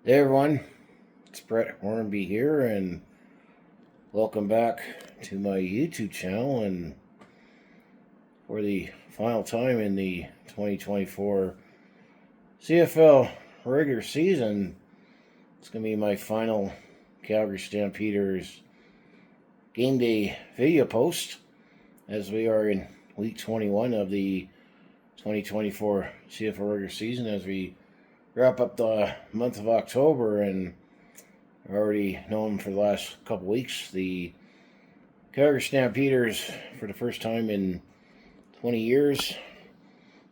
Hey everyone, it's Brett Hornby here, and welcome back to my YouTube channel. And for the final time in the 2024 CFL Regular season, it's going to be my final Calgary Stampeders game day video post, as we are in week 21 of the 2024 CFL Regular season, as we wrap up the month of October. And I've already known for the last couple weeks the Calgary Stampeders, for the first time in 20 years,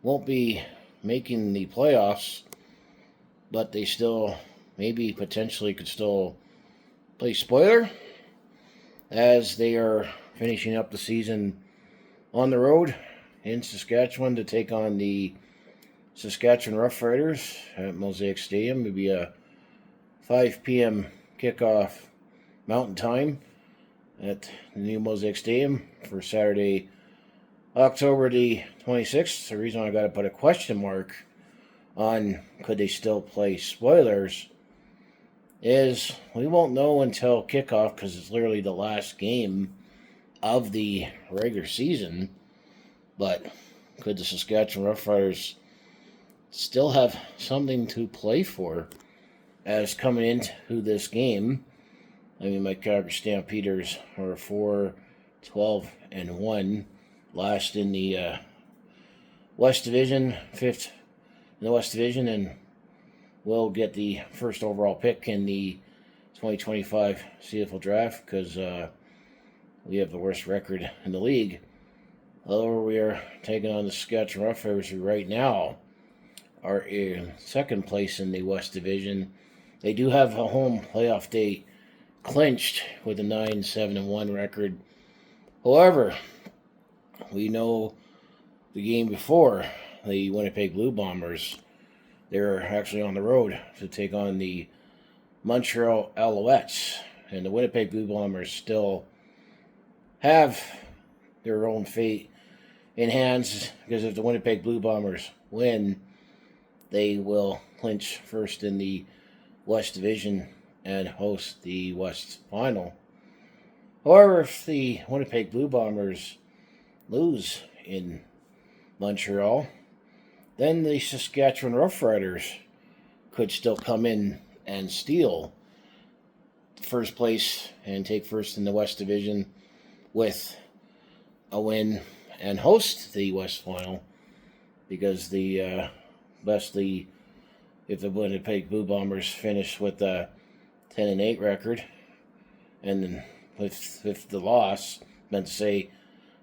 won't be making the playoffs, but they still maybe potentially could still play spoiler, as they are finishing up the season on the road in Saskatchewan to take on the Saskatchewan Roughriders at Mosaic Stadium. It'll be a 5 p.m. kickoff Mountain Time at the new Mosaic Stadium for Saturday, October the 26th. The reason I got to put a question mark on could they still play spoilers is we won't know until kickoff, because it's literally the last game of the regular season. But could the Saskatchewan Roughriders still have something to play for, as coming into this game? I mean, my Calgary Stampeders are 4-12-1, last in the West Division, 5th in the West Division, and will get the first overall pick in the 2025 CFL Draft, because we have the worst record in the league. However, we are taking on the Saskatchewan Roughriders, who right now are in second place in the West Division. They do have a home playoff date clinched with a 9-7-1 record. However, we know the game before, the Winnipeg Blue Bombers, they're actually on the road to take on the Montreal Alouettes, and the Winnipeg Blue Bombers still have their own fate in hands, because if the Winnipeg Blue Bombers win, they will clinch first in the West Division and host the West Final. However, if the Winnipeg Blue Bombers lose in Montreal, then the Saskatchewan Roughriders could still come in and steal first place and take first in the West Division with a win and host the West Final, because if the Winnipeg Blue Bombers finish with a 10-8 record, and then with the loss, meant to say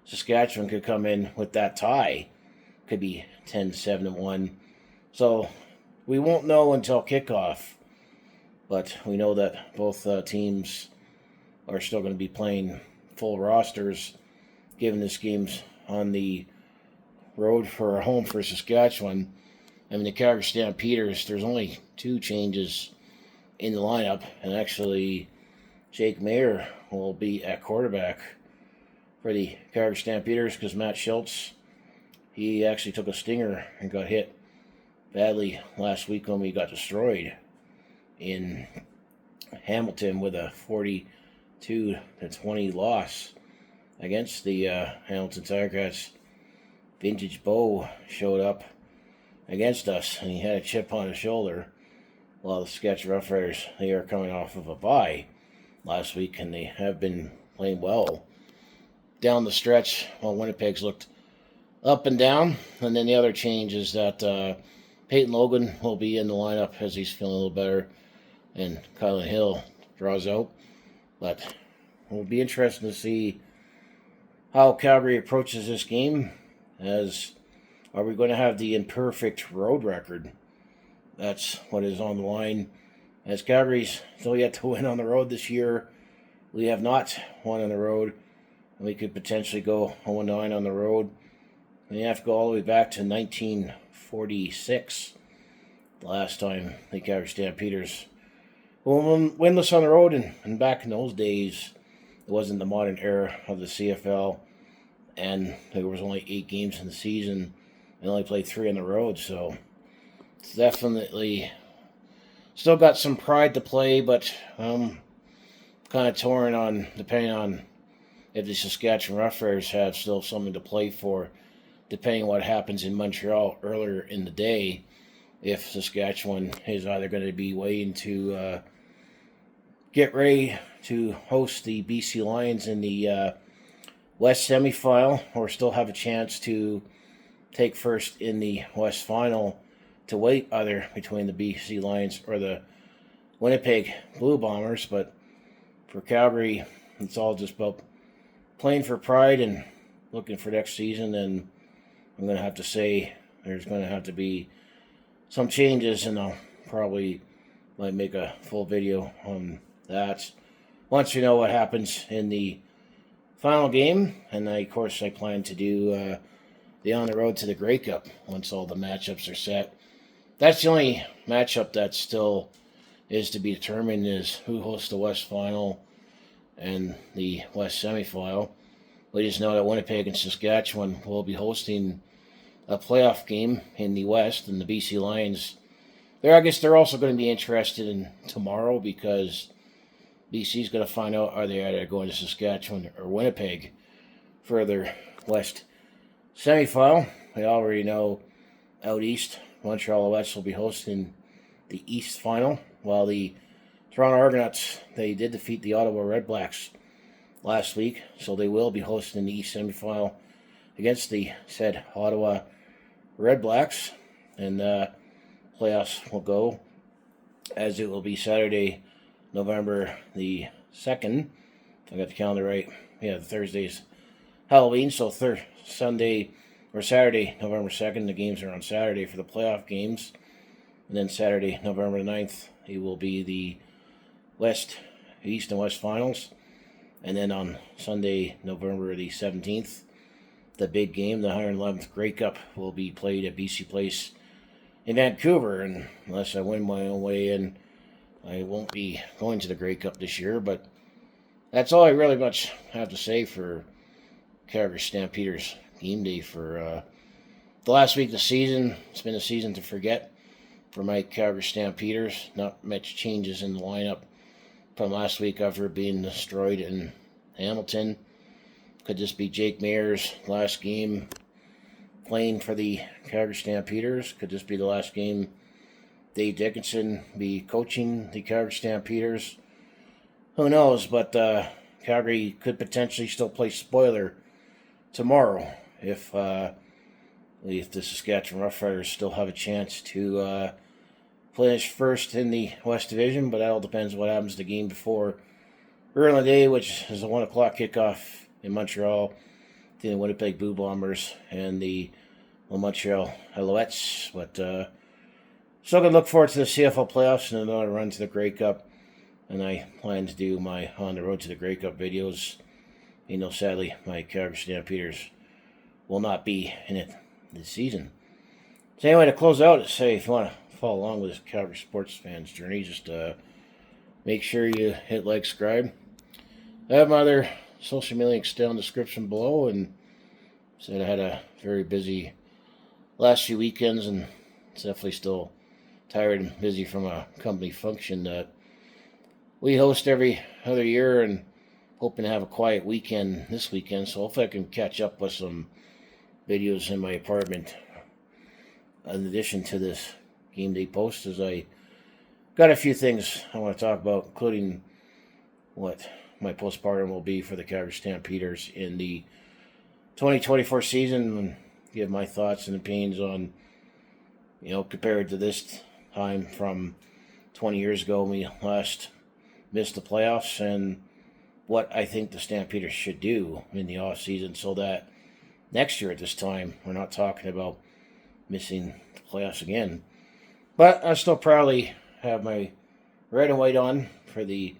Saskatchewan could come in with that tie, could be 10-7-1. So we won't know until kickoff, but we know that both teams are still going to be playing full rosters, given this game's on the road for home for Saskatchewan. I mean, the Calgary Stampeders, there's only 2 changes in the lineup, and actually Jake Maier will be at quarterback for the Calgary Stampeders, because Matt Shiltz, he actually took a stinger and got hit badly last week when we got destroyed in Hamilton with a 42-20 loss against the Hamilton Tigercats. Vintage Bo showed up against us, and he had a chip on his shoulder, while the Saskatchewan Roughriders, they are coming off of a bye last week, and they have been playing well down the stretch, while Winnipeg's looked up and down. And then the other change is that Peyton Logan will be in the lineup, as he's feeling a little better, and Kylan Hill draws out. But it will be interesting to see how Calgary approaches this game, as are we going to have the imperfect road record? That's what is on the line, as Calgary's still yet to win on the road this year. We have not won on the road, and we could potentially go 0-9 on the road. And you have to go all the way back to 1946, the last time the Calgary Stampeders were winless on the road. And back in those days, it wasn't the modern era of the CFL, and there was only 8 games in the season, and only played 3 on the road. So it's definitely Still got some pride to play, but I'm kind of torn on depending on if the Saskatchewan Roughriders have still something to play for, depending on what happens in Montreal earlier in the day. If Saskatchewan is either going to be waiting to get ready to host the BC Lions in the West semifinal, or still have a chance to take first in the West final, to wait either between the BC Lions or the Winnipeg Blue Bombers. But for Calgary, it's all just about playing for pride and looking for next season. And I'm going to have to say there's going to have to be some changes, and I'll probably might make a full video on that once you know what happens in the final game. And of course, I plan to do the On the Road to the Grey Cup once all the matchups are set. That's the only matchup that still is to be determined, is who hosts the West Final and the West Semifinal. We just know that Winnipeg and Saskatchewan will be hosting a playoff game in the West, and the BC Lions, I guess they're also going to be interested in tomorrow, because BC's going to find out, are they either going to Saskatchewan or Winnipeg for their West semifinal. We already know out east, Montreal Alouettes will be hosting the East final, while the Toronto Argonauts, they did defeat the Ottawa Redblacks last week, so they will be hosting the East semifinal against the said Ottawa Redblacks. And playoffs will go as it will be Saturday, November the 2nd. I got the calendar right. Yeah, the Thursday's Halloween, so Sunday or Saturday, November 2nd. The games are on Saturday for the playoff games. And then Saturday, November 9th, it will be the East and West finals. And then on Sunday, November the 17th, the big game, the 111th Grey Cup, will be played at BC Place in Vancouver. And unless I win my own way in, I won't be going to the Grey Cup this year. But that's all I really much have to say for Calgary Stampeders game day for the last week of the season. It's been a season to forget for my Calgary Stampeders. Not much changes in the lineup from last week after being destroyed in Hamilton. Could just be Jake Maier's last game playing for the Calgary Stampeders. Could just be the last game Dave Dickinson be coaching the Calgary Stampeders. Who knows? But Calgary could potentially still play spoiler tomorrow if the Saskatchewan Roughriders still have a chance to finish first in the West Division. But that all depends on what happens to the game before early in the day, which is a 1 o'clock kickoff in Montreal, the Winnipeg Blue Bombers and the Montreal Alouettes. But still going to look forward to the CFL Playoffs and another run to the Grey Cup. And I plan to do my On the Road to the Grey Cup videos. You know, sadly, my Calgary Stampeders will not be in it this season. So anyway, to close out, say if you want to follow along with this Calgary sports fans journey, just make sure you hit like, subscribe. I have my other social media links down in the description below, and said I had a very busy last few weekends, and it's definitely still tired and busy from a company function that we host every other year, and hoping to have a quiet weekend this weekend. So hopefully I can catch up with some videos in my apartment in addition to this game day post, as I got a few things I want to talk about, including what my postpartum will be for the Calgary Stampeders in the 2024 season, and give my thoughts and opinions on, compared to this time from 20 years ago when we last missed the playoffs, and what I think the Stampeders should do in the off season so that next year at this time we're not talking about missing the playoffs again. But I still proudly have my red and white on for the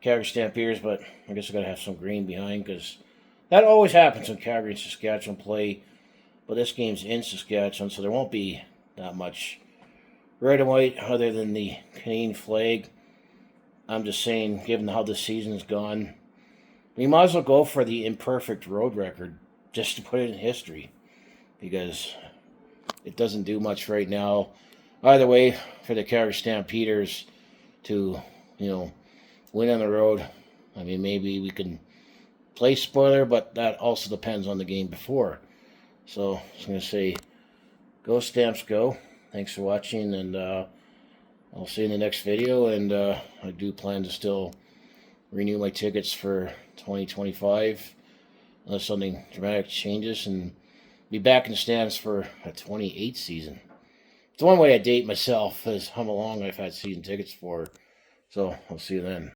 Calgary Stampeders, but I guess I gotta have some green behind, because that always happens when Calgary and Saskatchewan play. But this game's in Saskatchewan, so there won't be that much red and white other than the Canadian flag. I'm just saying, given how this season's gone, we might as well go for the imperfect road record just to put it in history, because it doesn't do much right now. Either way, for the Calgary Stampeders, to, win on the road. I mean, maybe we can play spoiler, but that also depends on the game before. So I'm going to say, go Stamps, go. Thanks for watching, and I'll see you in the next video. And I do plan to still renew my tickets for 2025 unless something dramatic changes, and be back in the stands for a 28 season. It's one way I date myself, is how long I've had season tickets for. So I'll see you then.